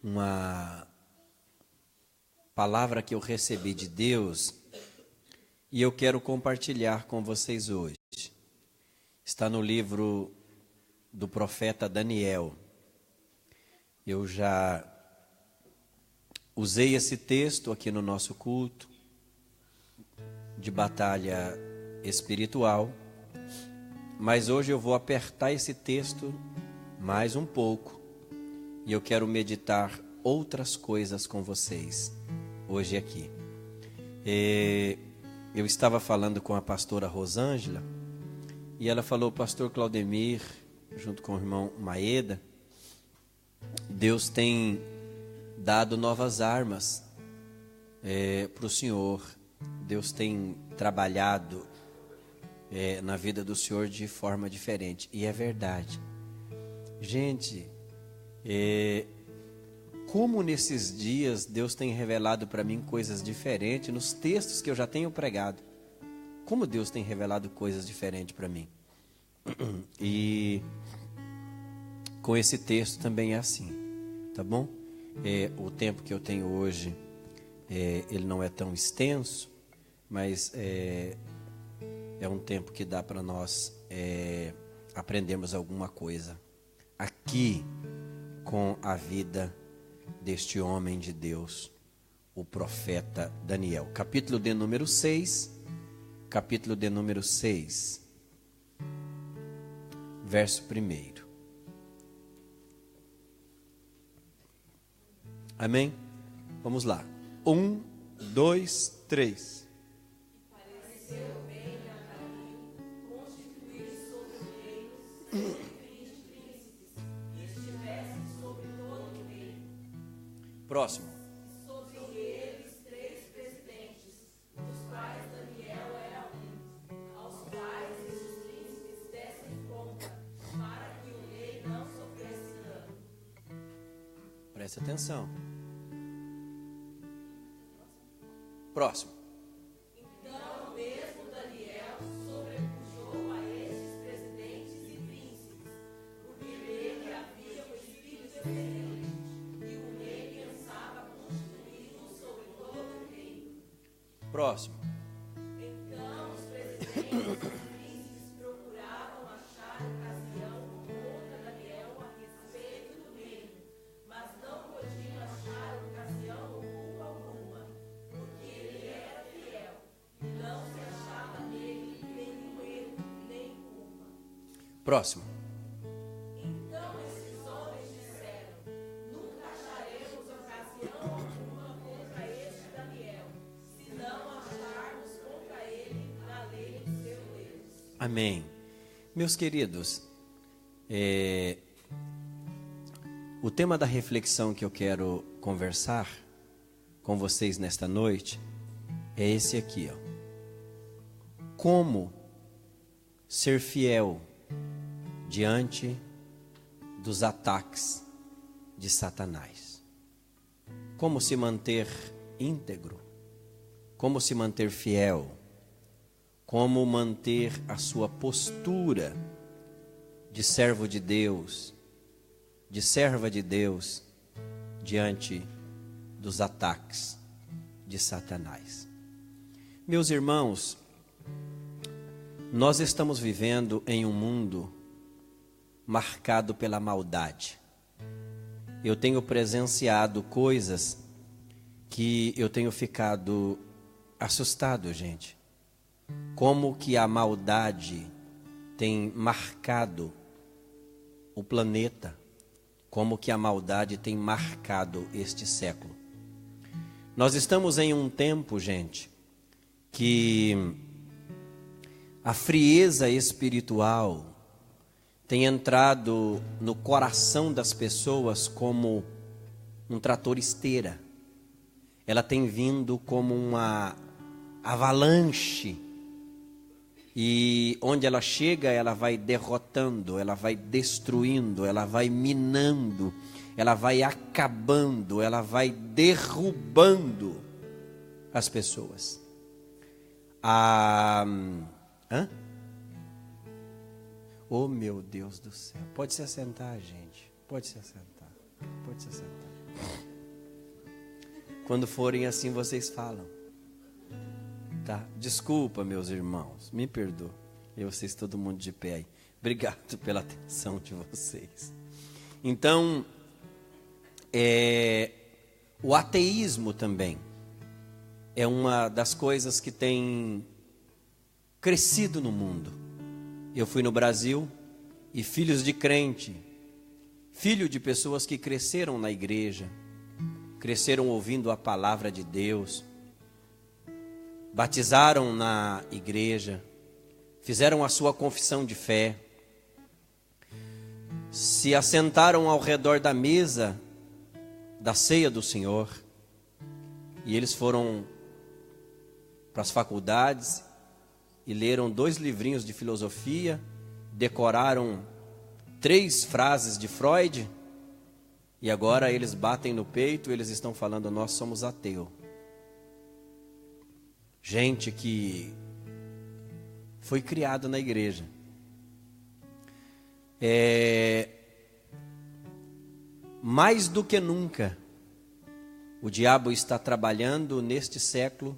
uma palavra que eu recebi de Deus e eu quero compartilhar com vocês hoje. Está no livro do profeta Daniel. Eu já usei esse texto aqui no nosso culto de batalha espiritual, mas hoje eu vou apertar esse texto mais um pouco e eu quero meditar outras coisas com vocês hoje aqui. Eu estava falando com a pastora Rosângela e ela falou: pastor Claudemir, junto com o irmão Maeda, Deus tem dado novas armas para o senhor. Deus tem trabalhado na vida do senhor de forma diferente. E é verdade. Gente, como nesses dias Deus tem revelado para mim coisas diferentes nos textos que eu já tenho pregado. Como Deus tem revelado coisas diferentes para mim. E com esse texto também é assim, tá bom? O tempo que eu tenho hoje, ele não é tão extenso, mas é um tempo que dá para nós aprendermos alguma coisa aqui com a vida deste homem de Deus, o profeta Daniel. Capítulo de número 6, verso 1. Amém? Vamos lá. 1, 2, 3. Pareceu bem a Davi constituir sobre reinos, príncipes, que estivessem sobre todo o reino. Próximo. Sobre eles 3 presidentes, dos quais Daniel era um, aos quais estes príncipes dessem conta, para que o rei não sofresse dano. Preste atenção. Próximo. Então, mesmo Daniel sobrepujou a estes presidentes e príncipes, porque nele havia um espírito excelente, e o rei pensava constituí-lo sobre todo o reino. Próximo. Então, os presidentes e príncipes procuravam achar ocasião contra Daniel a respeito do reino, mas não podiam achar ocasião alguma, porque ele era fiel, e não se achava nele nenhum erro nem culpa. Próximo. Então esses homens disseram: nunca acharemos ocasião alguma contra este Daniel, se não acharmos contra ele na lei de seu Deus. Amém. Meus queridos, o tema da reflexão que eu quero conversar com vocês nesta noite é esse aqui, ó. Como ser fiel diante dos ataques de Satanás. Como se manter íntegro. Como se manter fiel. Como manter a sua postura de servo de Deus, de serva de Deus, diante dos ataques de Satanás. Meus irmãos, nós estamos vivendo em um mundo marcado pela maldade. Eu tenho presenciado coisas que eu tenho ficado assustado, gente. Como que a maldade tem marcado o planeta, como que a maldade tem marcado este século. Nós estamos em um tempo, gente, que a frieza espiritual tem entrado no coração das pessoas como um trator esteira. Ela tem vindo como uma avalanche. E onde ela chega, ela vai derrotando, ela vai destruindo, ela vai minando, ela vai acabando, ela vai derrubando as pessoas. Oh, meu Deus do céu. Pode se assentar, gente. Pode se assentar. Pode se assentar. Quando forem assim, vocês falam. Tá? Desculpa, meus irmãos, me perdoa. E vocês, todo mundo de pé aí. Obrigado pela atenção de vocês. Então, o ateísmo também é uma das coisas que tem crescido no mundo. Eu fui no Brasil e filhos de crente, filho de pessoas que cresceram na igreja, cresceram ouvindo a palavra de Deus, batizaram na igreja, fizeram a sua confissão de fé, se assentaram ao redor da mesa da ceia do Senhor, e eles foram para as faculdades e leram 2 livrinhos de filosofia, decoraram 3 frases de Freud, e agora eles batem no peito, eles estão falando, nós somos ateus. Gente que foi criado na igreja. Mais do que nunca, o diabo está trabalhando neste século,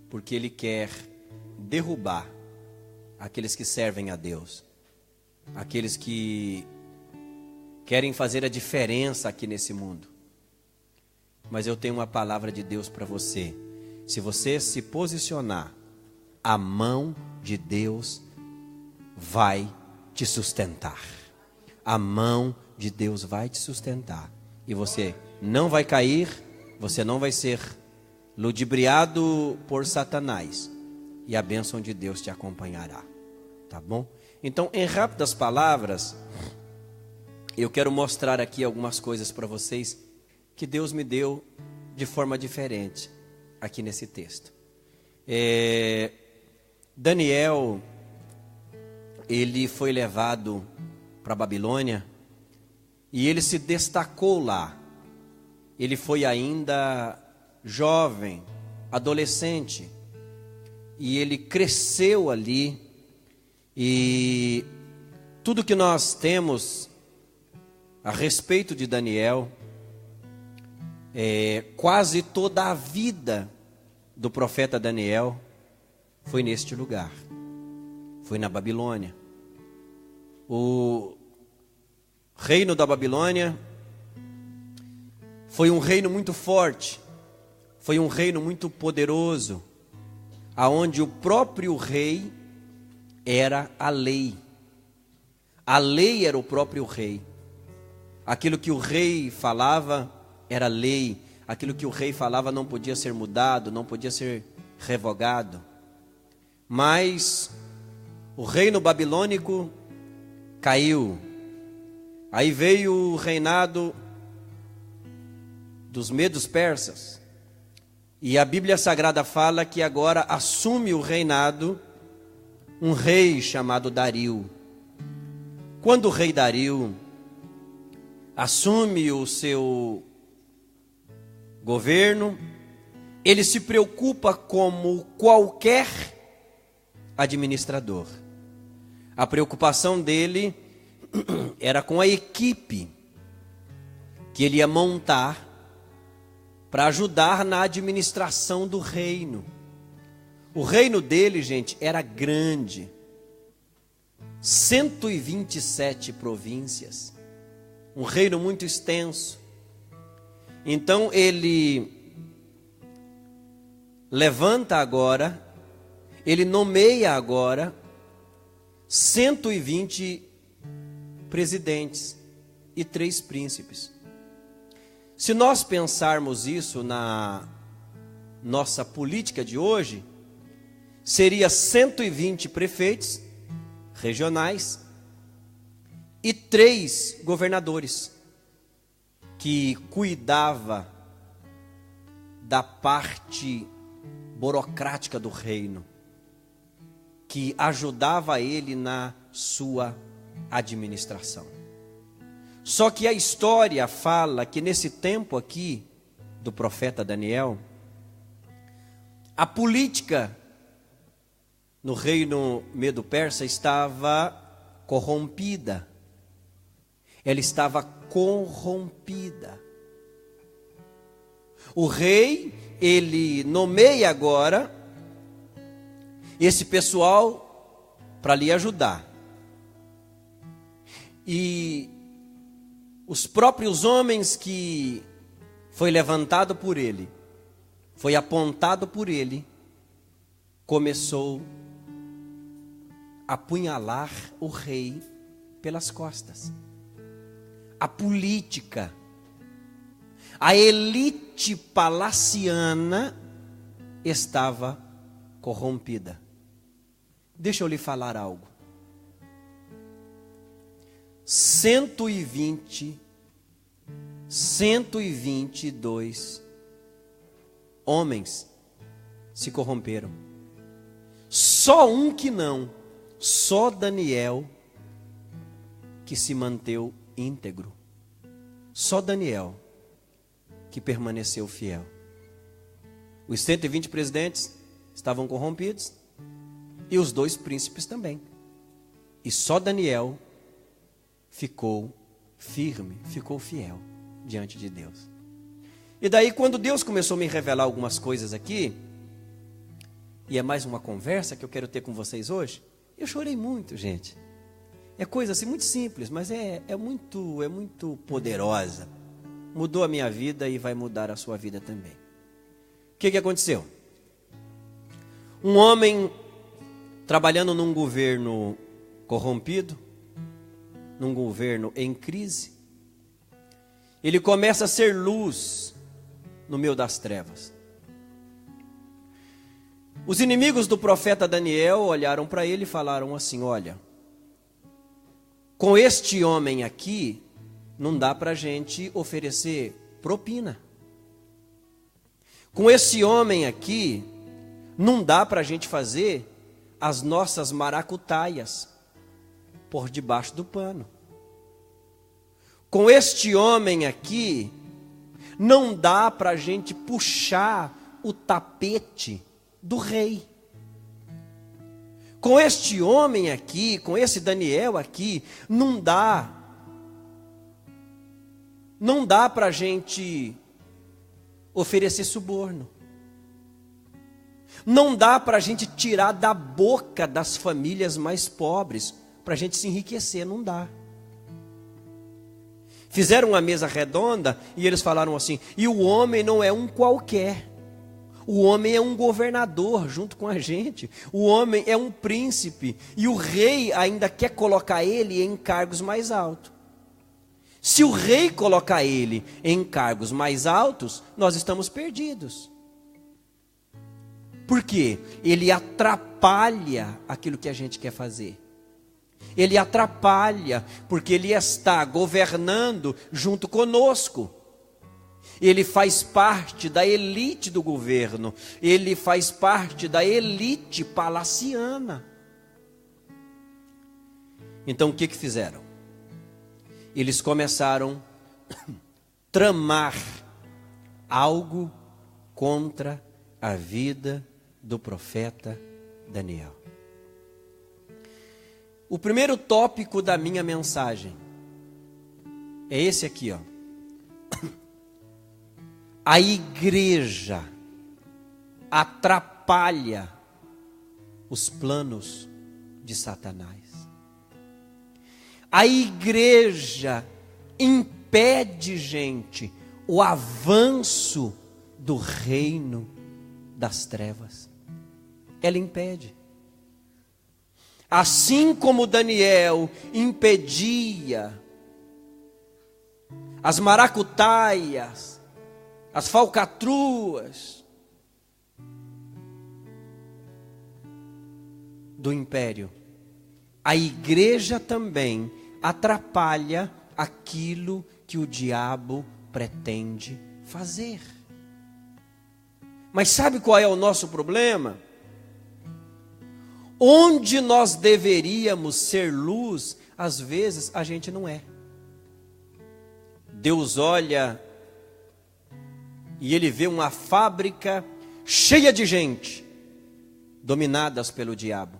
porque ele quer derrubar aqueles que servem a Deus, aqueles que querem fazer a diferença aqui nesse mundo. Mas eu tenho uma palavra de Deus para você. Se você se posicionar, a mão de Deus vai te sustentar. A mão de Deus vai te sustentar. E você não vai cair, você não vai ser ludibriado por Satanás. E a bênção de Deus te acompanhará. Tá bom? Então, em rápidas palavras, eu quero mostrar aqui algumas coisas para vocês que Deus me deu de forma diferente aqui nesse texto. Daniel, ele foi levado para a Babilônia e ele se destacou lá. Ele foi ainda jovem, adolescente, e ele cresceu ali, e tudo que nós temos a respeito de Daniel, quase toda a vida do profeta Daniel foi neste lugar, foi na Babilônia. O reino da Babilônia foi um reino muito forte, foi um reino muito poderoso, aonde o próprio rei era a lei. A lei era o próprio rei. Aquilo que o rei falava era lei. Aquilo que o rei falava não podia ser mudado, não podia ser revogado. Mas o reino babilônico caiu. Aí veio o reinado dos medos persas. E a Bíblia Sagrada fala que agora assume o reinado um rei chamado Dario. Quando o rei Dario assume o seu governo, ele se preocupa como qualquer administrador. A preocupação dele era com a equipe que ele ia montar para ajudar na administração do reino. O reino dele, gente, era grande. 127 províncias. Um reino muito extenso. Então ele levanta agora, ele nomeia agora 120 presidentes e 3 príncipes. Se nós pensarmos isso na nossa política de hoje, seria 120 prefeitos regionais e 3 governadores que cuidava da parte burocrática do reino, que ajudava ele na sua administração. Só que a história fala que nesse tempo aqui do profeta Daniel, a política no reino medo-persa estava corrompida. Ela estava corrompida. O rei, ele nomeia agora esse pessoal para lhe ajudar. E os próprios homens que foi levantado por ele, foi apontado por ele, começou a apunhalar o rei pelas costas. A política, a elite palaciana estava corrompida. Deixa eu lhe falar algo. 122 homens se corromperam. Só um que não, só Daniel que se manteve íntegro. Só Daniel que permaneceu fiel. Os 120 presidentes estavam corrompidos e os 2 príncipes também. E só Daniel ficou firme, ficou fiel diante de Deus. E daí, quando Deus começou a me revelar algumas coisas aqui, e é mais uma conversa que eu quero ter com vocês hoje, eu chorei muito, gente. É coisa assim muito simples, mas é muito poderosa. Mudou a minha vida e vai mudar a sua vida também. O que aconteceu? Um homem trabalhando num governo corrompido, num governo em crise, ele começa a ser luz no meio das trevas. Os inimigos do profeta Daniel olharam para ele e falaram assim: olha, com este homem aqui, não dá para a gente oferecer propina. Com esse homem aqui, não dá para a gente fazer as nossas maracutaias por debaixo do pano. Com este homem aqui, não dá para a gente puxar o tapete do rei. Com este homem aqui, com esse Daniel aqui, não dá para a gente oferecer suborno. Não dá para a gente tirar da boca das famílias mais pobres, para a gente se enriquecer, não dá. Fizeram uma mesa redonda e eles falaram assim: e o homem não é um qualquer. O homem é um governador junto com a gente. O homem é um príncipe. E o rei ainda quer colocar ele em cargos mais altos. Se o rei colocar ele em cargos mais altos, nós estamos perdidos. Por quê? Ele atrapalha aquilo que a gente quer fazer. Ele atrapalha, porque ele está governando junto conosco. Ele faz parte da elite do governo. Ele faz parte da elite palaciana. Então o que fizeram? Eles começaram a tramar algo contra a vida do profeta Daniel. O primeiro tópico da minha mensagem é esse aqui, ó. A igreja atrapalha os planos de Satanás. A igreja impede, gente, o avanço do reino das trevas. Ela impede. Assim como Daniel impedia as maracutaias, as falcatruas do império, a igreja também atrapalha aquilo que o diabo pretende fazer. Mas sabe qual é o nosso problema? Onde nós deveríamos ser luz, às vezes a gente não é. Deus olha e ele vê uma fábrica cheia de gente, dominadas pelo diabo,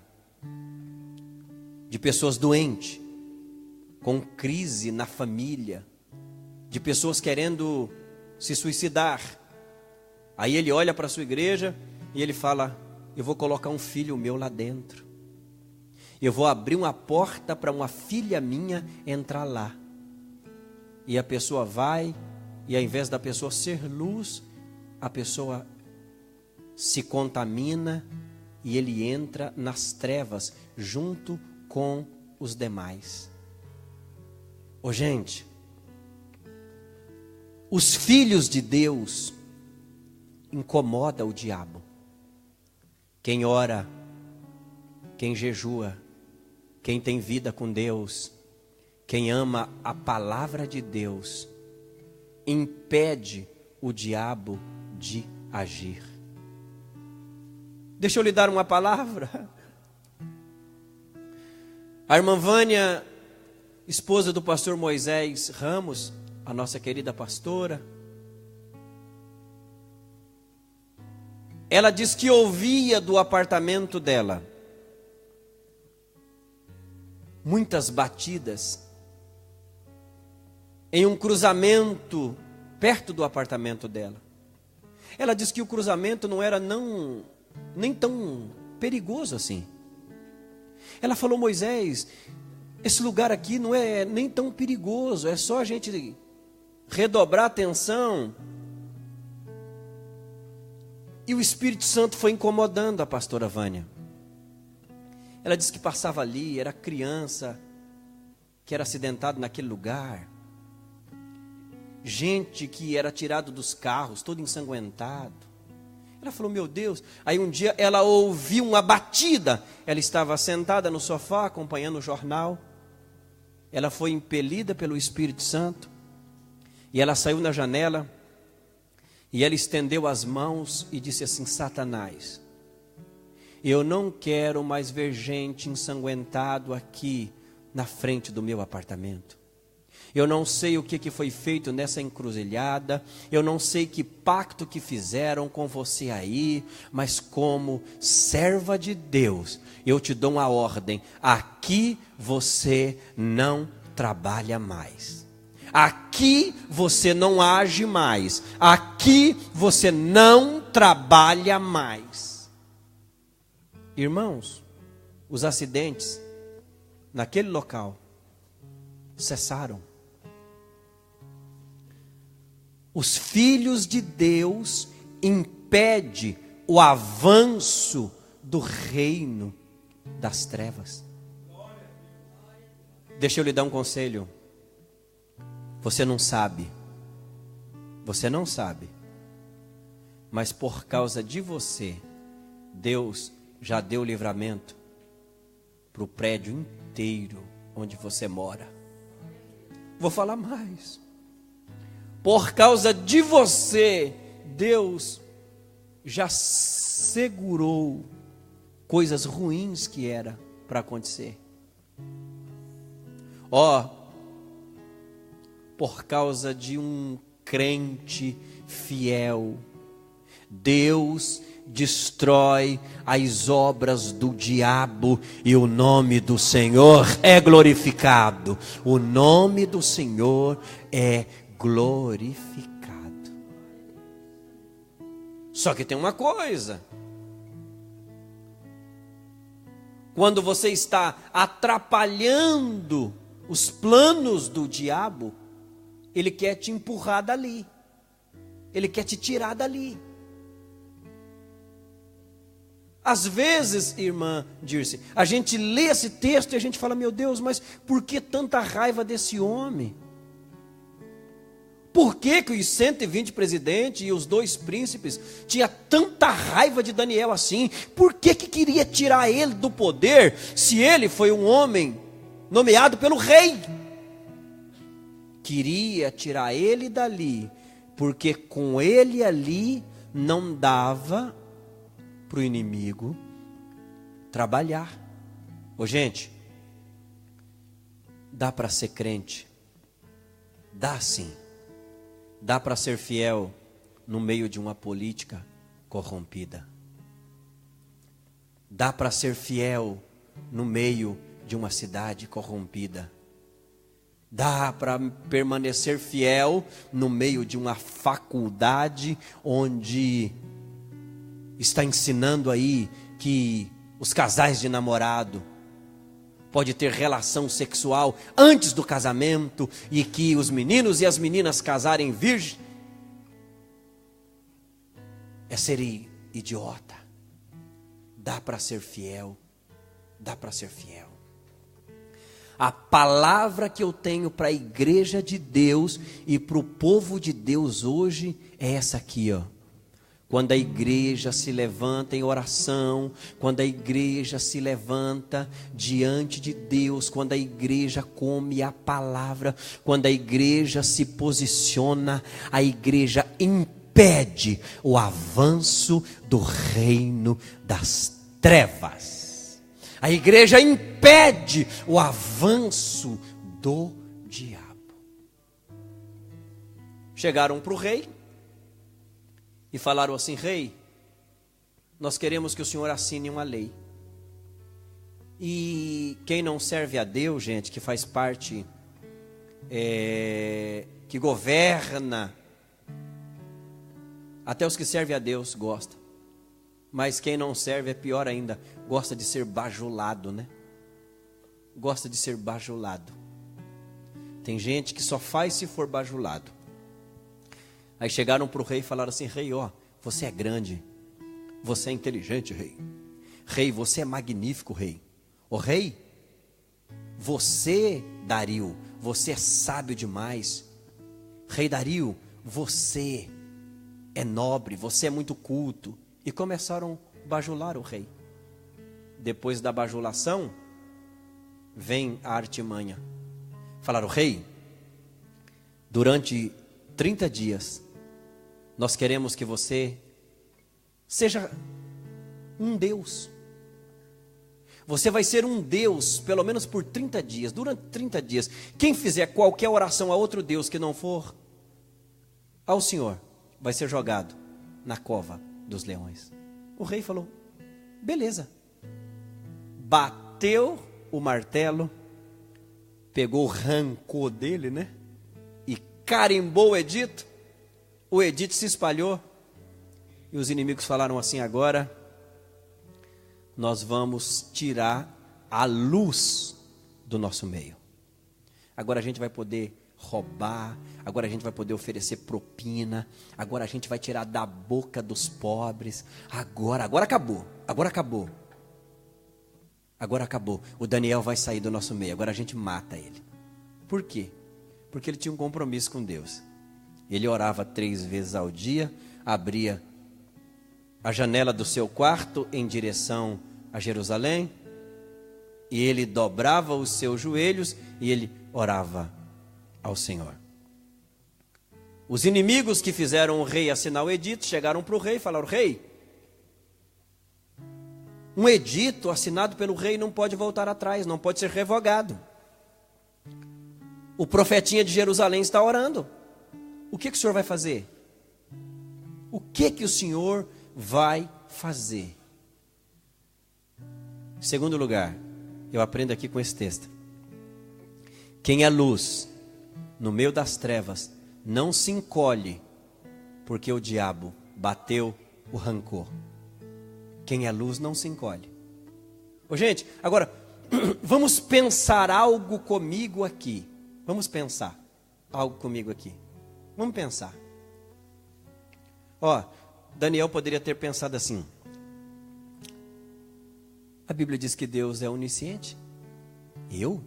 de pessoas doentes, com crise na família, de pessoas querendo se suicidar, Aí ele olha para a sua igreja e ele fala: eu vou colocar um filho meu lá dentro. Eu vou abrir uma porta para uma filha minha entrar lá. E a pessoa vai, e ao invés da pessoa ser luz, a pessoa se contamina e ele entra nas trevas junto com os demais. Ô gente, os filhos de Deus incomoda o diabo. Quem ora, quem jejua, quem tem vida com Deus, quem ama a palavra de Deus, impede o diabo de agir. Deixa eu lhe dar uma palavra. A irmã Vânia, esposa do pastor Moisés Ramos, a nossa querida pastora, ela diz que ouvia do apartamento dela muitas batidas em um cruzamento perto do apartamento dela. Ela diz que o cruzamento não era nem tão perigoso assim. Ela falou: Moisés, esse lugar aqui não é nem tão perigoso, é só a gente redobrar a atenção. E o Espírito Santo foi incomodando a pastora Vânia. Ela disse que passava ali, era criança que era acidentado naquele lugar, gente que era tirado dos carros, todo ensanguentado. Ela falou: meu Deus. Aí um dia ela ouviu uma batida. Ela estava sentada no sofá acompanhando o jornal. Ela foi impelida pelo Espírito Santo e ela saiu na janela e ela estendeu as mãos e disse assim: Satanás, eu não quero mais ver gente ensanguentado aqui na frente do meu apartamento. Eu não sei o que foi feito nessa encruzilhada, eu não sei que pacto que fizeram com você aí, mas como serva de Deus, eu te dou uma ordem: aqui você não trabalha mais, aqui você não age mais, aqui você não trabalha mais. Irmãos, os acidentes naquele local cessaram. Os filhos de Deus impedem o avanço do reino das trevas. Deixa eu lhe dar um conselho. Você não sabe, mas por causa de você, Deus já deu livramento para o prédio inteiro onde você mora. Vou falar mais. Por causa de você, Deus já segurou coisas ruins que era para acontecer. Por causa de um crente fiel, Deus destrói as obras do diabo e o nome do Senhor é glorificado. O nome do Senhor é glorificado. Só que tem uma coisa: quando você está atrapalhando os planos do diabo, ele quer te empurrar dali, ele quer te tirar dali. Às vezes, irmã Dirce, a gente lê esse texto e a gente fala: meu Deus, mas por que tanta raiva desse homem? Por que os 120 presidentes e os 2 príncipes tinham tanta raiva de Daniel assim? Por que queria tirar ele do poder, se ele foi um homem nomeado pelo rei? Queria tirar ele dali, porque com ele ali não dava para o inimigo trabalhar. Ô gente, dá para ser crente? Dá sim. Dá para ser fiel no meio de uma política corrompida. Dá para ser fiel no meio de uma cidade corrompida. Dá para permanecer fiel no meio de uma faculdade onde está ensinando aí que os casais de namorado pode ter relação sexual antes do casamento e que os meninos e as meninas casarem virgem. É ser idiota. Dá para ser fiel. Dá para ser fiel. A palavra que eu tenho para a igreja de Deus e para o povo de Deus hoje é essa aqui, ó. Quando a igreja se levanta em oração, quando a igreja se levanta diante de Deus, quando a igreja come a palavra, quando a igreja se posiciona, a igreja impede o avanço do reino das trevas. A igreja impede o avanço do diabo. Chegaram para o rei e falaram assim: rei, nós queremos que o senhor assine uma lei. E quem não serve a Deus, gente, que faz parte, que governa, até os que servem a Deus gostam. Mas quem não serve é pior ainda, gosta de ser bajulado, né? Gosta de ser bajulado. Tem gente que só faz se for bajulado. Aí chegaram para o rei e falaram assim: rei, ó, você é grande, você é inteligente, rei. Rei, você é magnífico, rei. Ô rei, você, Dario, você é sábio demais. Rei Dario, você é nobre, você é muito culto. E começaram a bajular o rei. Depois da bajulação, vem a artimanha. Falaram: rei, durante 30 dias, nós queremos que você seja um Deus. Você vai ser um Deus, pelo menos por 30 dias. Durante 30 dias, quem fizer qualquer oração a outro Deus que não for ao Senhor, vai ser jogado na cova dos leões. O rei falou: beleza. Bateu o martelo, pegou o rancor dele, né? E carimbou o edito. O edito se espalhou. E os inimigos falaram assim: agora nós vamos tirar a luz do nosso meio. Agora a gente vai poder roubar, agora a gente vai poder oferecer propina, agora a gente vai tirar da boca dos pobres. Agora acabou, agora acabou. Agora acabou. O Daniel vai sair do nosso meio, agora a gente mata ele. Por quê? Porque ele tinha um compromisso com Deus. Ele orava 3 vezes ao dia, abria a janela do seu quarto em direção a Jerusalém, e ele dobrava os seus joelhos e ele orava ao Senhor. Os inimigos que fizeram o rei assinar o edito chegaram para o rei e falaram: rei, um edito assinado pelo rei não pode voltar atrás, não pode ser revogado. O profetinha de Jerusalém está orando. O que o senhor vai fazer? O que o senhor vai fazer? Em segundo lugar, eu aprendo aqui com esse texto: quem é luz no meio das trevas não se encolhe, porque o diabo bateu o rancor. Quem é luz não se encolhe. Ô, gente, agora vamos pensar algo comigo aqui. Vamos pensar algo comigo aqui. Vamos pensar. Ó, Daniel poderia ter pensado assim: a Bíblia diz que Deus é onisciente. Eu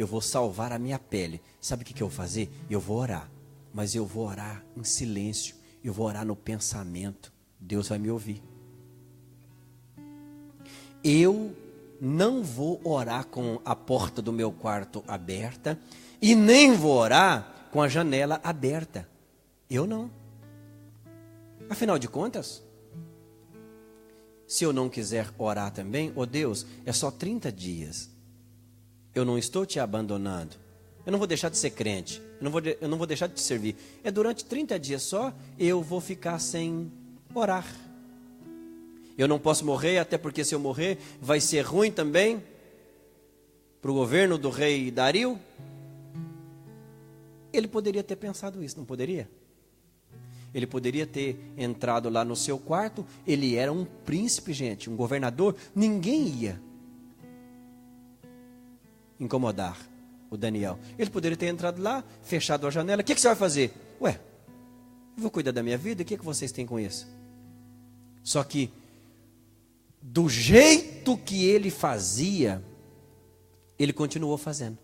vou salvar a minha pele. Sabe o que eu vou fazer? Eu vou orar. Mas eu vou orar em silêncio. Eu vou orar no pensamento. Deus vai me ouvir. Eu não vou orar com a porta do meu quarto aberta. E nem vou orar com a janela aberta. Eu não. Afinal de contas, se eu não quiser orar também, ó Deus, é só 30 dias. Eu não estou te abandonando. Eu não vou deixar de ser crente. Eu não vou deixar de te servir. É durante 30 dias só, eu vou ficar sem orar. Eu não posso morrer, até porque se eu morrer, vai ser ruim também para o governo do rei Dario. Ele poderia ter pensado isso, não poderia? Ele poderia ter entrado lá no seu quarto. Ele era um príncipe, gente, um governador. Ninguém ia incomodar o Daniel. Ele poderia ter entrado lá, fechado a janela. O que você vai fazer? Ué, eu vou cuidar da minha vida, o que vocês têm com isso? Só que, do jeito que ele fazia, ele continuou fazendo.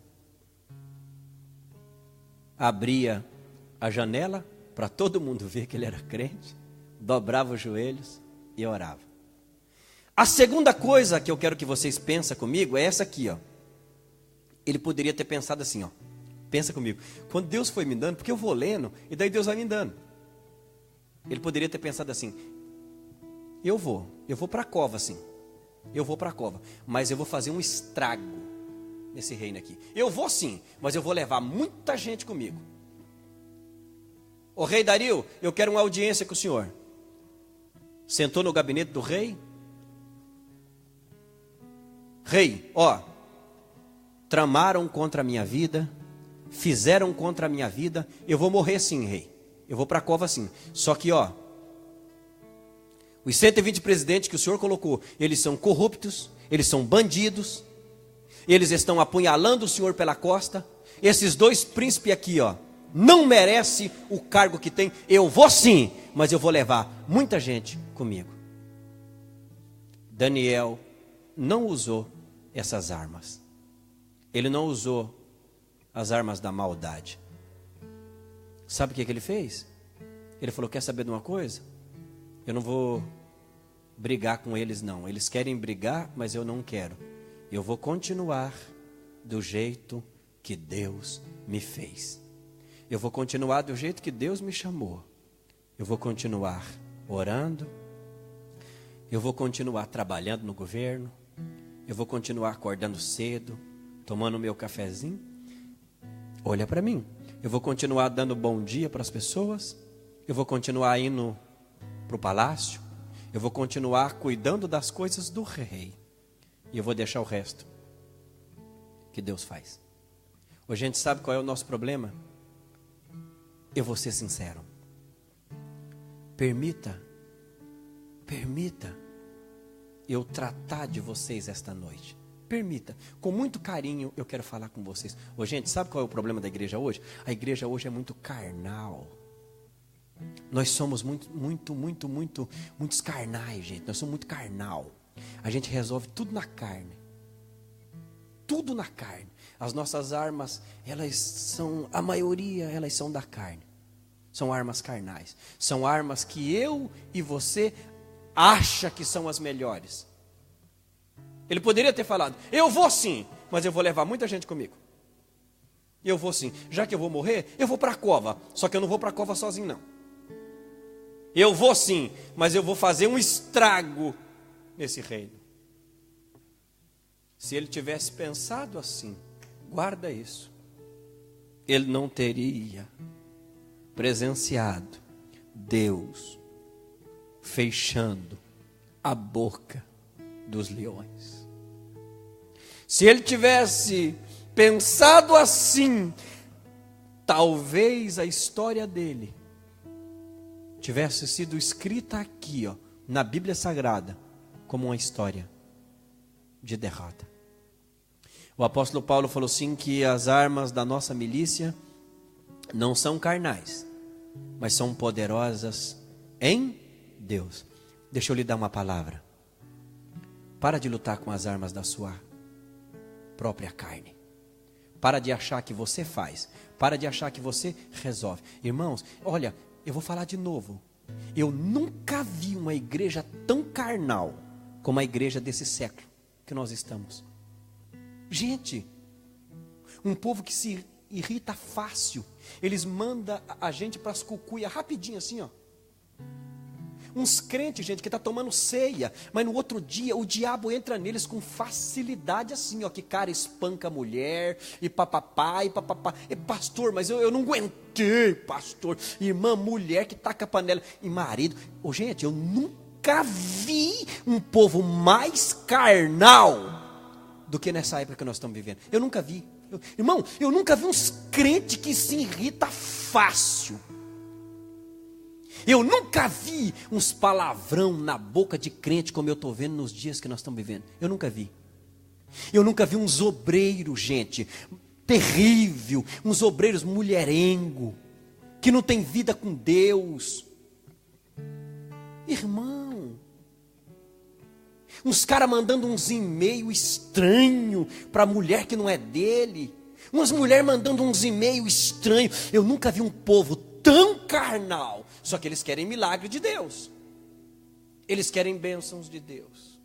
Abria a janela para todo mundo ver que ele era crente, dobrava os joelhos e orava. A segunda coisa que eu quero que vocês pensem comigo é essa aqui, ó. Ele poderia ter pensado assim, ó. Pensa comigo. Quando Deus foi me dando, porque eu vou lendo e daí Deus vai me dando. Ele poderia ter pensado assim: eu vou para a cova, sim. Eu vou para a cova, mas eu vou fazer um estrago nesse reino aqui. Eu vou sim, mas eu vou levar muita gente comigo. Ô rei Dario, eu quero uma audiência com o senhor. Sentou no gabinete do rei. Rei, ó, tramaram contra a minha vida, fizeram contra a minha vida. Eu vou morrer sim, rei. Eu vou para a cova sim. Só que, ó, os 120 presidentes que o senhor colocou, eles são corruptos, eles são bandidos, eles estão apunhalando o senhor pela costa. Esses dois príncipes aqui, ó, não merecem o cargo que tem. Eu vou sim, mas eu vou levar muita gente comigo. Daniel não usou essas armas. Ele não usou as armas da maldade. Sabe o que ele fez? Ele falou: quer saber de uma coisa? Eu não vou brigar com eles não. Eles querem brigar, mas eu não quero. Eu vou continuar do jeito que Deus me fez. Eu vou continuar do jeito que Deus me chamou. Eu vou continuar orando. Eu vou continuar trabalhando no governo. Eu vou continuar acordando cedo, tomando meu cafezinho. Olha para mim. Eu vou continuar dando bom dia para as pessoas. Eu vou continuar indo para o palácio. Eu vou continuar cuidando das coisas do rei. E eu vou deixar o resto que Deus faz. Hoje a gente sabe qual é o nosso problema? Eu vou ser sincero. Permita eu tratar de vocês esta noite. Permita, com muito carinho eu quero falar com vocês. Ô, gente, sabe qual é o problema da igreja hoje? A igreja hoje é muito carnal. Nós somos muitos carnais, gente. Nós somos muito carnal. A gente resolve tudo na carne. Tudo na carne. As nossas armas, elas são, a maioria, elas são da carne. São armas carnais. São armas que eu e você acha que são as melhores. Ele poderia ter falado: eu vou sim, mas eu vou levar muita gente comigo. Eu vou sim. Já que eu vou morrer, eu vou para a cova. Só que eu não vou para a cova sozinho, não. Eu vou sim, mas eu vou fazer um estrago nesse reino. Se ele tivesse pensado assim, guarda isso, ele não teria presenciado Deus fechando a boca dos leões. Se ele tivesse pensado assim, talvez a história dele tivesse sido escrita aqui, ó, na Bíblia Sagrada, como uma história de derrota. O apóstolo Paulo falou assim que as armas da nossa milícia não são carnais, mas são poderosas em Deus. Deixa eu lhe dar uma palavra. Para de lutar com as armas da sua própria carne. Para de achar que você faz. Para de achar que você resolve. Irmãos, olha, eu vou falar de novo. Eu nunca vi uma igreja tão carnal como a igreja desse século que nós estamos. Gente, um povo que se irrita fácil. Eles mandam a gente para as cucuias rapidinho assim, ó. Uns crentes, gente, que está tomando ceia, mas no outro dia o diabo entra neles com facilidade assim, ó, que cara espanca a mulher, e papapá, e papapá. E pastor, mas eu não aguentei, pastor. Irmã, mulher que taca a panela em marido. Ô, gente, eu nunca vi um povo mais carnal do que nessa época que nós estamos vivendo. Eu nunca vi. Irmão, eu nunca vi uns crentes que se irrita fácil. Eu nunca vi uns palavrão na boca de crente como eu estou vendo nos dias que nós estamos vivendo. Eu nunca vi. Eu nunca vi uns obreiros, gente, terrível, uns obreiros mulherengo, que não tem vida com Deus. Irmão, uns caras mandando uns e-mail estranho para mulher que não é dele. Umas mulheres mandando uns e-mail estranho. Eu nunca vi um povo tão carnal. Só que eles querem milagre de Deus. Eles querem bênçãos de Deus.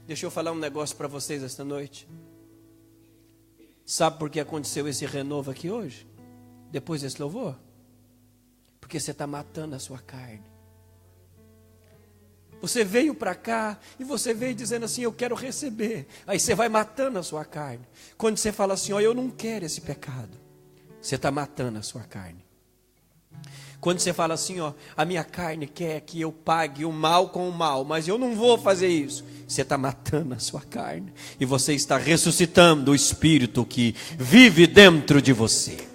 Deixa eu falar um negócio para vocês esta noite. Sabe por que aconteceu esse renovo aqui hoje? Depois desse louvor? Porque você está matando a sua carne. Você veio para cá e você veio dizendo assim, eu quero receber. Aí você vai matando a sua carne. Quando você fala assim, ó, eu não quero esse pecado, você está matando a sua carne. Quando você fala assim, ó, a minha carne quer que eu pague o mal com o mal, mas eu não vou fazer isso, você está matando a sua carne. E você está ressuscitando o Espírito que vive dentro de você.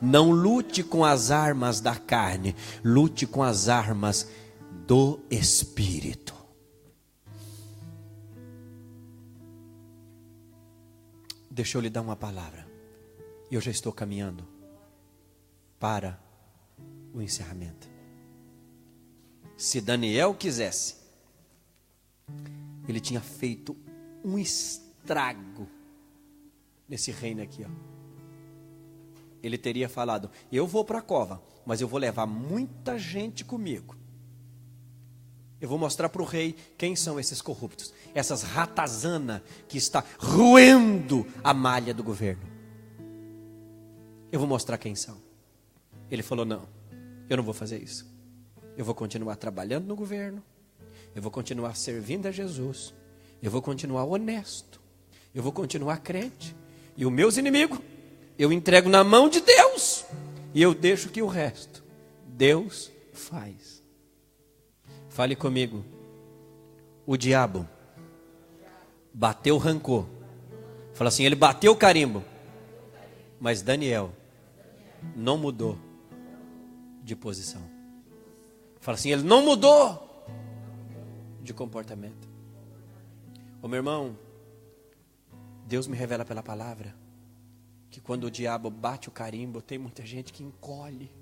Não lute com as armas da carne, lute com as armas do Espírito. Deixa eu lhe dar uma palavra. Eu já estou caminhando para o encerramento. Se Daniel quisesse, ele tinha feito um estrago nesse reino aqui, ó. Ele teria falado, eu vou para a cova, mas eu vou levar muita gente comigo. Eu vou mostrar para o rei quem são esses corruptos, essas ratazanas que está roendo a malha do governo. Eu vou mostrar quem são. Ele falou, não, eu não vou fazer isso. Eu vou continuar trabalhando no governo, eu vou continuar servindo a Jesus, eu vou continuar honesto, eu vou continuar crente, e os meus inimigos eu entrego na mão de Deus, e eu deixo que o resto Deus faz. Fale comigo. O diabo bateu o rancor. Fala assim, ele bateu o carimbo. Mas Daniel não mudou de posição. Fala assim, ele não mudou de comportamento. Ô meu irmão, Deus me revela pela palavra que quando o diabo bate o carimbo, tem muita gente que encolhe.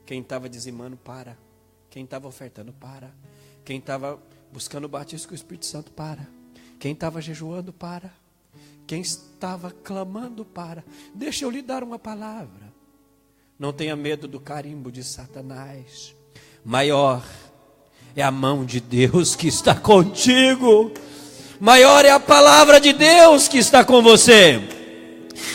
Quem estava dizimando, para. Quem estava ofertando, para. Quem estava buscando o batismo com o Espírito Santo, para. Quem estava jejuando, para. Quem estava clamando, para. Deixa eu lhe dar uma palavra. Não tenha medo do carimbo de Satanás. Maior é a mão de Deus que está contigo. Maior é a palavra de Deus que está com você.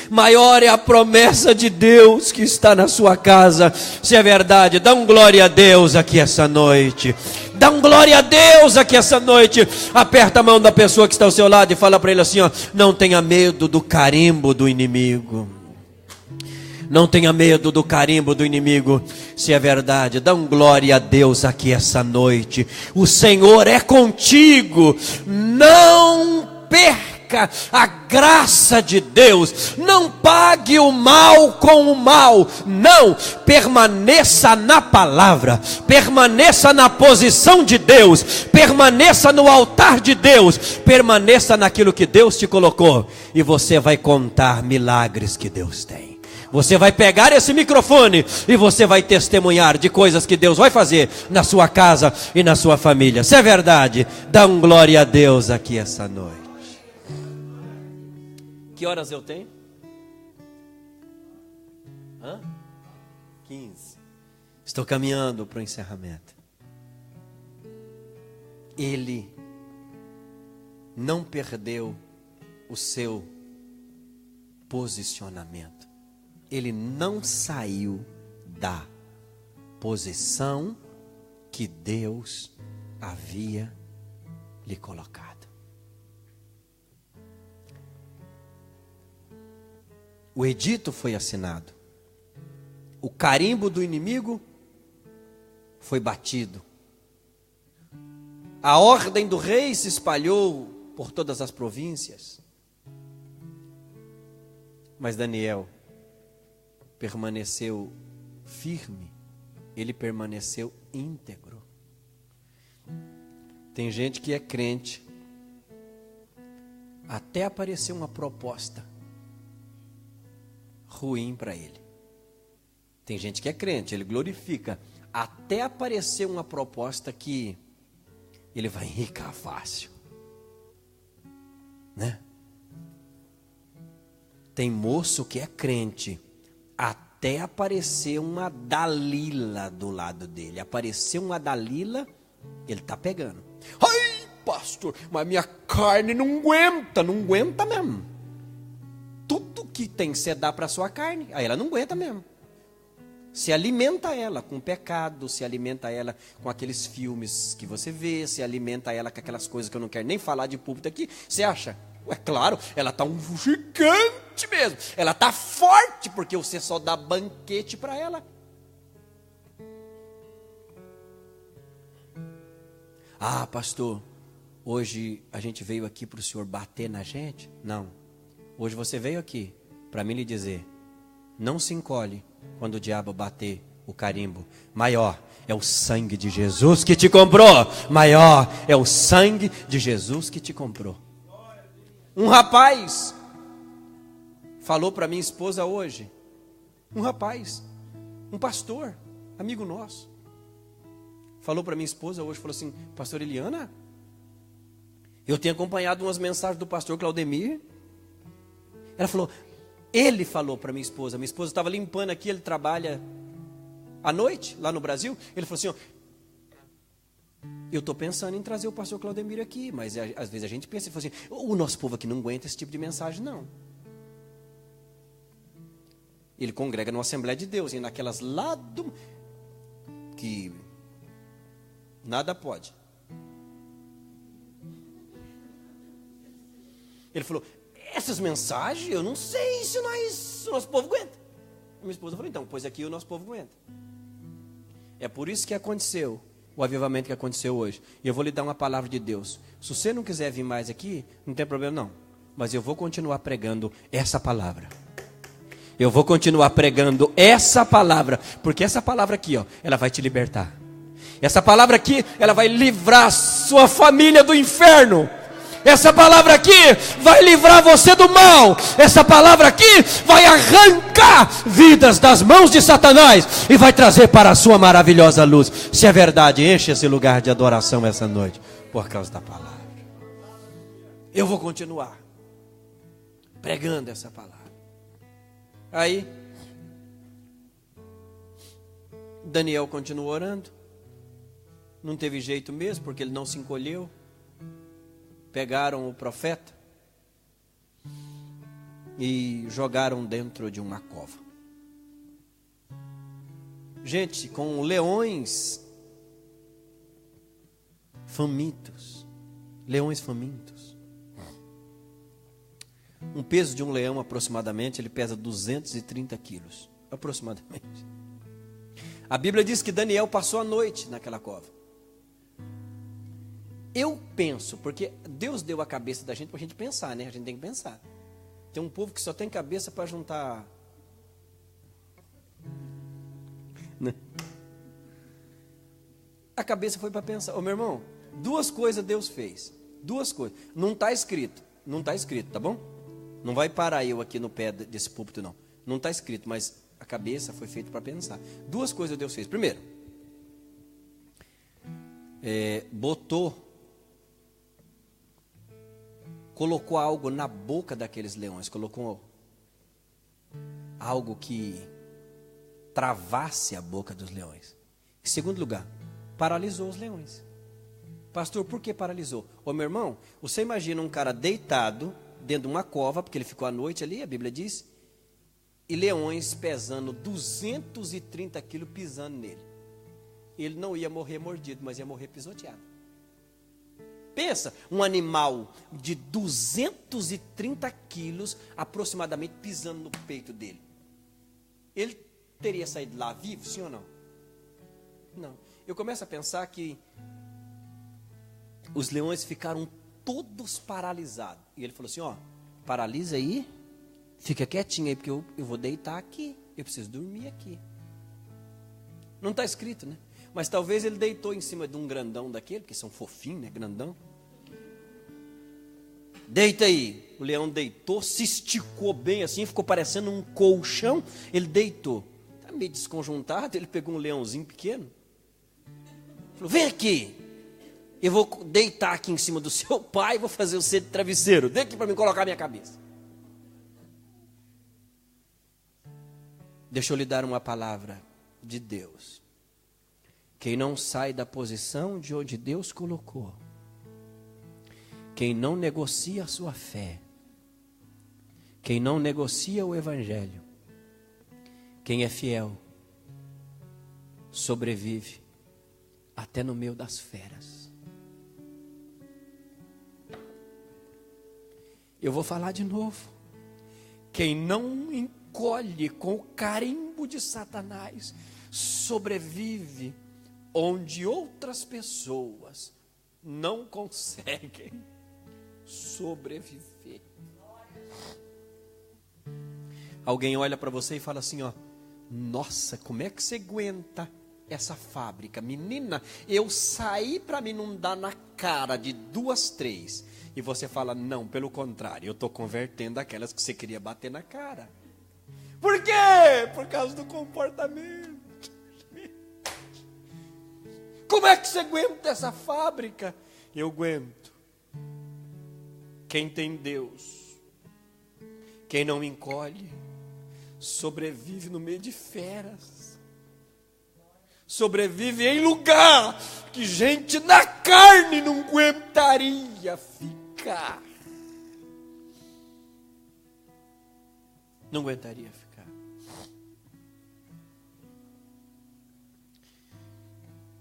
Maior é a promessa de Deus que está na sua casa. Se é verdade, dá um glória a Deus aqui essa noite. Dá um glória a Deus aqui essa noite. Aperta a mão da pessoa que está ao seu lado e fala para ele assim, ó, não tenha medo do carimbo do inimigo. Não tenha medo do carimbo do inimigo. Se é verdade, dá um glória a Deus aqui essa noite. O Senhor é contigo. Não perca a graça de Deus. Não pague o mal com o mal. Não, permaneça na palavra, permaneça na posição de Deus, permaneça no altar de Deus, permaneça naquilo que Deus te colocou, e você vai contar milagres que Deus tem. Você vai pegar esse microfone e você vai testemunhar de coisas que Deus vai fazer na sua casa e na sua família. Se é verdade, dá um glória a Deus aqui essa noite. Que horas eu tenho? 15. Estou caminhando para o encerramento. Ele não perdeu o seu posicionamento. Ele não saiu da posição que Deus havia lhe colocado. O edito foi assinado. O carimbo do inimigo foi batido. A ordem do rei se espalhou por todas as províncias. Mas Daniel permaneceu firme, ele permaneceu íntegro. Tem gente que é crente, até aparecer uma proposta ruim para ele. Tem gente que é crente, ele glorifica, até aparecer uma proposta que ele vai enricar fácil, né? Tem moço que é crente, até aparecer uma Dalila do lado dele. Apareceu uma Dalila, ele está pegando. Ai, pastor, mas minha carne não aguenta mesmo. Tudo que tem que você dá para a sua carne, aí ela não aguenta mesmo. Se alimenta ela com pecado, se alimenta ela com aqueles filmes que você vê, se alimenta ela com aquelas coisas que eu não quero nem falar de púlpito aqui. Você acha? É claro, ela está um gigante mesmo. Ela está forte porque você só dá banquete para ela. Ah, pastor, hoje a gente veio aqui para o senhor bater na gente? Não. Hoje você veio aqui para mim lhe dizer, não se encolhe quando o diabo bater o carimbo. Maior é o sangue de Jesus que te comprou. Maior é o sangue de Jesus que te comprou. Um rapaz falou para minha esposa hoje, um rapaz, um pastor, amigo nosso, falou para minha esposa hoje, falou assim, pastor Eliana, eu tenho acompanhado umas mensagens do pastor Claudemir. Ela falou, ele falou para minha esposa estava limpando aqui, ele trabalha à noite, lá no Brasil, ele falou assim, ó, eu estou pensando em trazer o pastor Claudemir aqui, mas às vezes a gente pensa, assim, o nosso povo aqui não aguenta esse tipo de mensagem, não. Ele congrega numa Assembleia de Deus, e naquelas lá do... que nada pode. Ele falou, essas mensagens, eu não sei se o nosso povo aguenta. Minha esposa falou, então, pois aqui o nosso povo aguenta. É por isso que aconteceu o avivamento que aconteceu hoje. E eu vou lhe dar uma palavra de Deus. Se você não quiser vir mais aqui, não tem problema não. Mas eu vou continuar pregando essa palavra. Eu vou continuar pregando essa palavra. Porque essa palavra aqui, ó, ela vai te libertar. Essa palavra aqui, ela vai livrar sua família do inferno. Essa palavra aqui vai livrar você do mal. Essa palavra aqui vai arrancar vidas das mãos de Satanás e vai trazer para a sua maravilhosa luz. Se é verdade, enche esse lugar de adoração essa noite por causa da palavra. Eu vou continuar pregando essa palavra. Aí Daniel continuou orando. Não teve jeito mesmo, porque ele não se encolheu. Pegaram o profeta e jogaram dentro de uma cova. Gente, com leões famintos. Leões famintos. Um peso de um leão aproximadamente, ele pesa 230 quilos. Aproximadamente. A Bíblia diz que Daniel passou a noite naquela cova. Eu penso, porque Deus deu a cabeça da gente para a gente pensar, né? A gente tem que pensar. Tem um povo que só tem cabeça para juntar. Né? A cabeça foi para pensar. Ô meu irmão, duas coisas Deus fez. Duas coisas. Não está escrito, tá bom? Não vai parar eu aqui no pé desse púlpito, não. Não está escrito, mas a cabeça foi feita para pensar. Duas coisas Deus fez. Primeiro, colocou algo na boca daqueles leões, colocou algo que travasse a boca dos leões. Em segundo lugar, paralisou os leões. Pastor, por que paralisou? Ô meu irmão, você imagina um cara deitado dentro de uma cova, porque ele ficou à noite ali, a Bíblia diz, e leões pesando 230 quilos pisando nele. Ele não ia morrer mordido, mas ia morrer pisoteado. Pensa, um animal de 230 quilos aproximadamente pisando no peito dele. Ele teria saído lá vivo, sim ou não? Não. Eu começo a pensar que os leões ficaram todos paralisados. E ele falou assim, ó, paralisa aí Fica quietinho aí, porque eu vou deitar aqui. Eu preciso dormir aqui. Não está escrito, né? Mas talvez ele deitou em cima de um grandão daquele, que são fofinhos, né? Grandão. Deita aí. O leão deitou, se esticou bem assim, ficou parecendo um colchão. Ele deitou. Está meio desconjuntado, ele pegou um leãozinho pequeno. Falou, vem aqui. Eu vou deitar aqui em cima do seu pai e vou fazer você de travesseiro. Vem aqui para me colocar a minha cabeça. Deixa eu lhe dar uma palavra de Deus. Quem não sai da posição de onde Deus colocou, quem não negocia a sua fé, quem não negocia o evangelho, quem é fiel, sobrevive até no meio das feras. Eu vou falar de novo. Quem não encolhe com o carimbo de Satanás, sobrevive onde outras pessoas não conseguem sobreviver. Alguém olha para você e fala assim, ó, nossa, como é que você aguenta essa fábrica? Menina, eu saí para mim não dar na cara de 2, 3. E você fala, não, pelo contrário, eu estou convertendo aquelas que você queria bater na cara. Por quê? Por causa do comportamento. Como é que você aguenta essa fábrica? Eu aguento. Quem tem Deus, quem não encolhe, sobrevive no meio de feras. Sobrevive em lugar que gente na carne não aguentaria ficar. Não aguentaria ficar.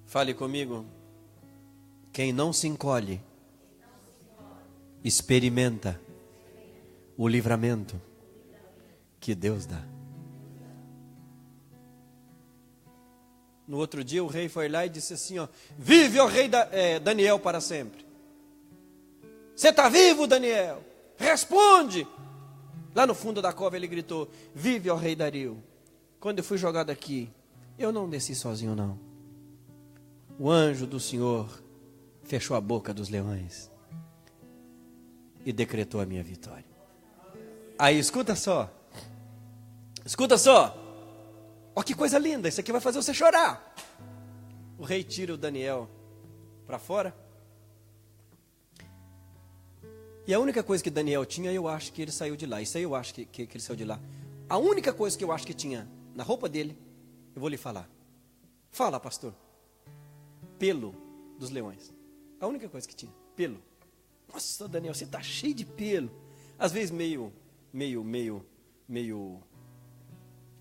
Fale comigo. Quem não se encolhe, experimenta o livramento que Deus dá. No outro dia o rei foi lá e disse assim, ó, vive, ó rei Daniel, para sempre. Você está vivo, Daniel? Responde. Lá no fundo da cova ele gritou, vive, ó rei Dario. Quando eu fui jogado aqui, eu não desci sozinho não. O anjo do Senhor fechou a boca dos leões e decretou a minha vitória. Aí escuta só. Escuta só. Ó, que coisa linda, isso aqui vai fazer você chorar. O rei tira o Daniel para fora. E a única coisa que Daniel tinha, eu acho que ele saiu de lá. Isso aí eu acho que ele saiu de lá. A única coisa que eu acho que tinha na roupa dele, eu vou lhe falar. Fala, pastor. Pelo dos leões. A única coisa que tinha, pelo. Nossa, Daniel, você está cheio de pelo. Às vezes meio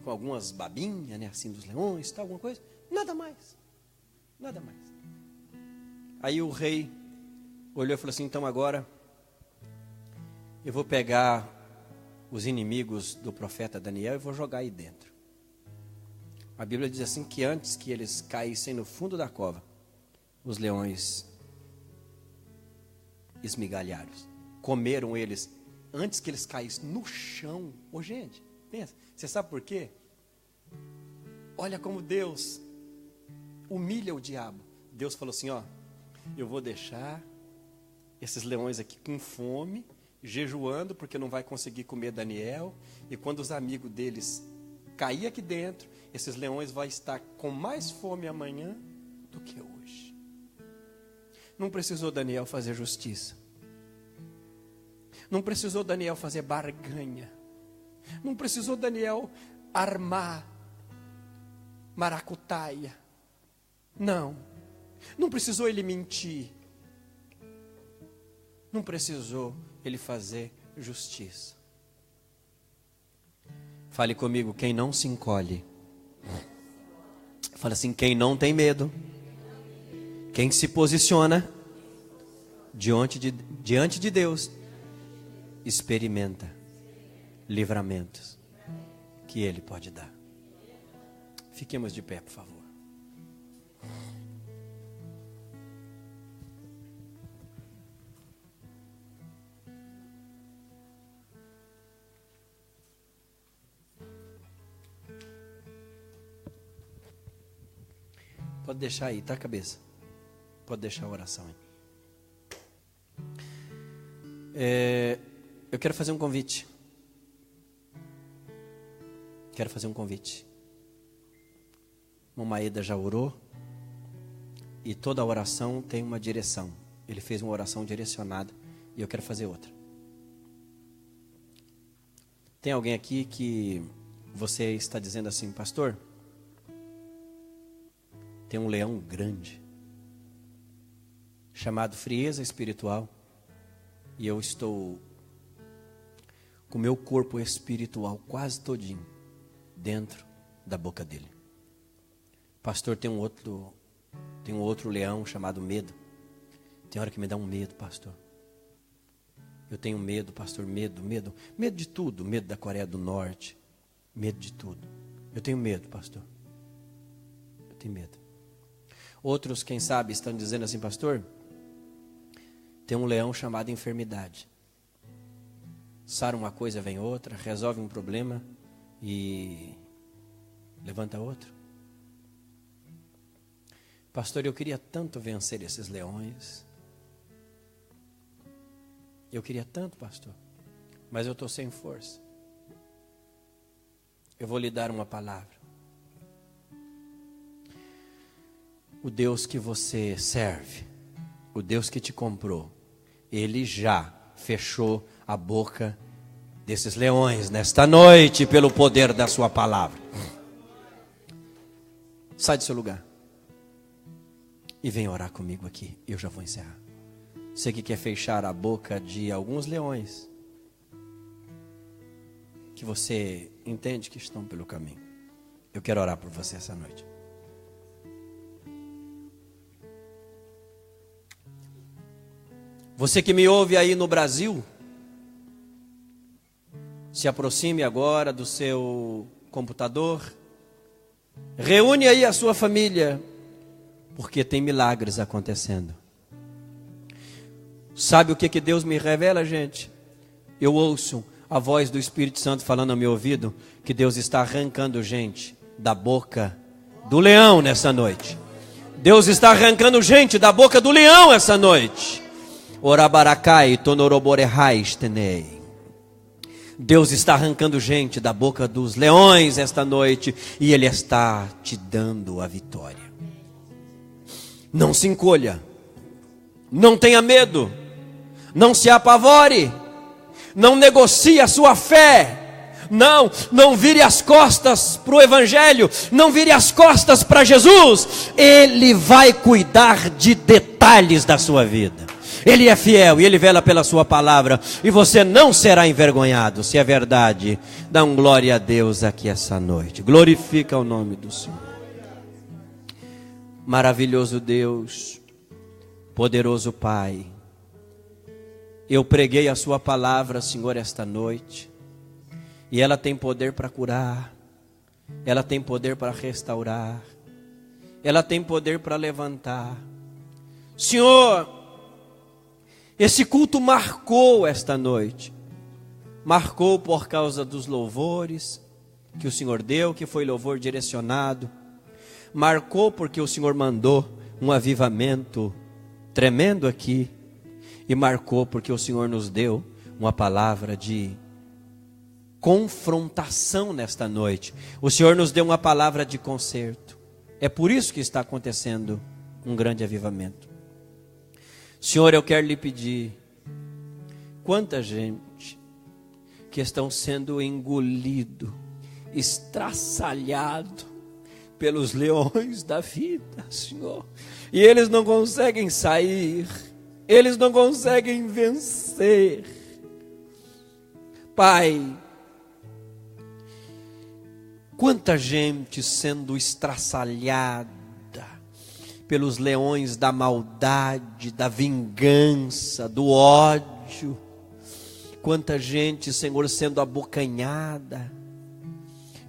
com algumas babinhas, né, assim, dos leões, tal, alguma coisa. Nada mais. Nada mais. Aí o rei olhou e falou assim, então agora eu vou pegar os inimigos do profeta Daniel e vou jogar aí dentro. A Bíblia diz assim que antes que eles caíssem no fundo da cova, os leões esmigalharam, comeram eles antes que eles caíssem no chão. Ô gente, pensa, você sabe por quê? Olha como Deus humilha o diabo. Deus falou assim, ó, eu vou deixar esses leões aqui com fome, jejuando, porque não vai conseguir comer Daniel, e quando os amigos deles cair aqui dentro, esses leões vão estar com mais fome amanhã do que hoje. Não precisou Daniel fazer justiça. Não precisou Daniel fazer barganha. Não precisou Daniel armar maracutaia. Não. Não precisou ele mentir. Não precisou ele fazer justiça. Fale comigo, quem não se encolhe. Fala assim, quem não tem medo. Quem se posiciona diante de Deus, experimenta livramentos que Ele pode dar. Fiquemos de pé, por favor. Pode deixar aí, tá, cabeça? Pode deixar a oração aí. Eu quero fazer um convite. Quero fazer um convite. Momaeda já orou. E toda oração tem uma direção. Ele fez uma oração direcionada. E eu quero fazer outra. Tem alguém aqui que você está dizendo assim, pastor? Tem um leão grande, chamado frieza espiritual. E eu estou com o meu corpo espiritual quase todinho dentro da boca dele. Pastor, tem um outro leão chamado medo. Tem hora que me dá um medo, pastor. Eu tenho medo, pastor, medo de tudo, medo da Coreia do Norte, medo de tudo. Eu tenho medo, pastor. Eu tenho medo. Outros, quem sabe, estão dizendo assim, pastor, tem um leão chamado enfermidade. Sara uma coisa, vem outra, resolve um problema e levanta outro. Pastor, eu queria tanto vencer esses leões. Eu queria tanto, pastor, mas eu estou sem força. Eu vou lhe dar uma palavra. O Deus que você serve, o Deus que te comprou, Ele já fechou a boca desses leões nesta noite pelo poder da sua palavra. Sai do seu lugar e vem orar comigo aqui. Eu já vou encerrar. Você que quer fechar a boca de alguns leões que você entende que estão pelo caminho, eu quero orar por você essa noite. Você que me ouve aí no Brasil, se aproxime agora do seu computador, reúne aí a sua família, porque tem milagres acontecendo. Sabe o que Deus me revela, gente? Eu ouço a voz do Espírito Santo falando ao meu ouvido que Deus está arrancando gente da boca do leão nessa noite. Deus está arrancando gente da boca do leão essa noite. Orabaracai tonoroborehais tenei. Deus está arrancando gente da boca dos leões esta noite e Ele está te dando a vitória. Não se encolha, não tenha medo, não se apavore, não negocie a sua fé. Não vire as costas para o Evangelho, não vire as costas para Jesus. Ele vai cuidar de detalhes da sua vida. Ele é fiel e Ele vela pela sua palavra. E você não será envergonhado. Se é verdade, dá um glória a Deus aqui essa noite. Glorifica o nome do Senhor. Maravilhoso Deus, poderoso Pai, eu preguei a sua palavra, Senhor, esta noite. E ela tem poder para curar. Ela tem poder para restaurar. Ela tem poder para levantar. Senhor, esse culto marcou esta noite. Marcou por causa dos louvores que o Senhor deu, que foi louvor direcionado. Marcou porque o Senhor mandou um avivamento tremendo aqui. E marcou porque o Senhor nos deu uma palavra de confrontação nesta noite. O Senhor nos deu uma palavra de conserto. É por isso que está acontecendo um grande avivamento. Senhor, eu quero lhe pedir, quanta gente que estão sendo engolido, estraçalhado pelos leões da vida, Senhor, e eles não conseguem sair, eles não conseguem vencer. Pai, quanta gente sendo estraçalhada pelos leões da maldade, da vingança, do ódio. Quanta gente, Senhor, sendo abocanhada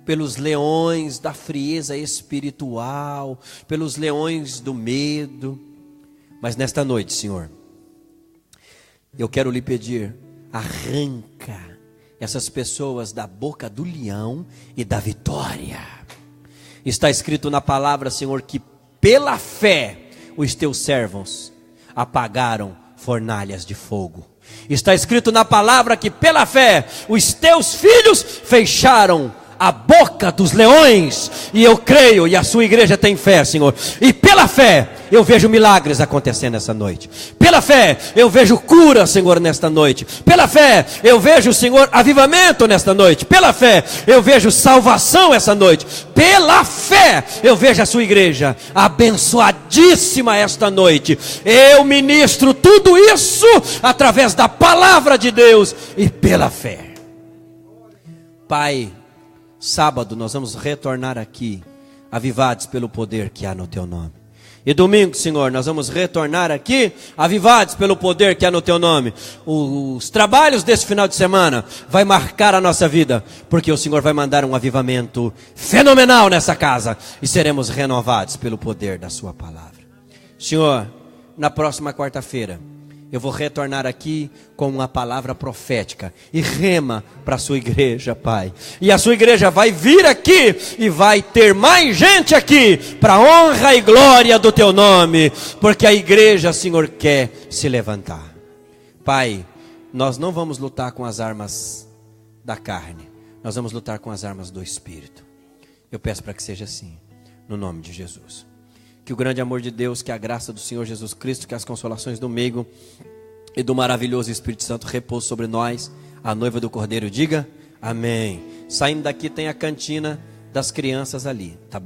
pelos leões da frieza espiritual, pelos leões do medo. Mas nesta noite, Senhor, eu quero lhe pedir, arranca essas pessoas da boca do leão e da vitória. Está escrito na palavra, Senhor, que pela fé os teus servos apagaram fornalhas de fogo. Está escrito na palavra que pela fé os teus filhos fecharam a boca dos leões. E eu creio, e a sua igreja tem fé, Senhor. E pela fé eu vejo milagres acontecendo essa noite. Pela fé eu vejo cura, Senhor, nesta noite. Pela fé eu vejo, Senhor, avivamento nesta noite. Pela fé eu vejo salvação essa noite. Pela fé eu vejo a sua igreja abençoadíssima esta noite. Eu ministro tudo isso através da palavra de Deus e pela fé. Pai, sábado nós vamos retornar aqui, avivados pelo poder que há no teu nome. E domingo, Senhor, nós vamos retornar aqui, avivados pelo poder que há no teu nome. Os trabalhos desse final de semana vai marcar a nossa vida, porque o Senhor vai mandar um avivamento fenomenal nessa casa, e seremos renovados pelo poder da sua palavra. Senhor, na próxima quarta-feira eu vou retornar aqui com uma palavra profética e rema para a sua igreja, Pai. E a sua igreja vai vir aqui e vai ter mais gente aqui para honra e glória do teu nome, porque a igreja, Senhor, quer se levantar. Pai, nós não vamos lutar com as armas da carne, nós vamos lutar com as armas do Espírito. Eu peço para que seja assim, no nome de Jesus. Que o grande amor de Deus, que a graça do Senhor Jesus Cristo, que as consolações do meio e do maravilhoso Espírito Santo repousem sobre nós. A noiva do Cordeiro diga amém. Saindo daqui tem a cantina das crianças ali, tá bom?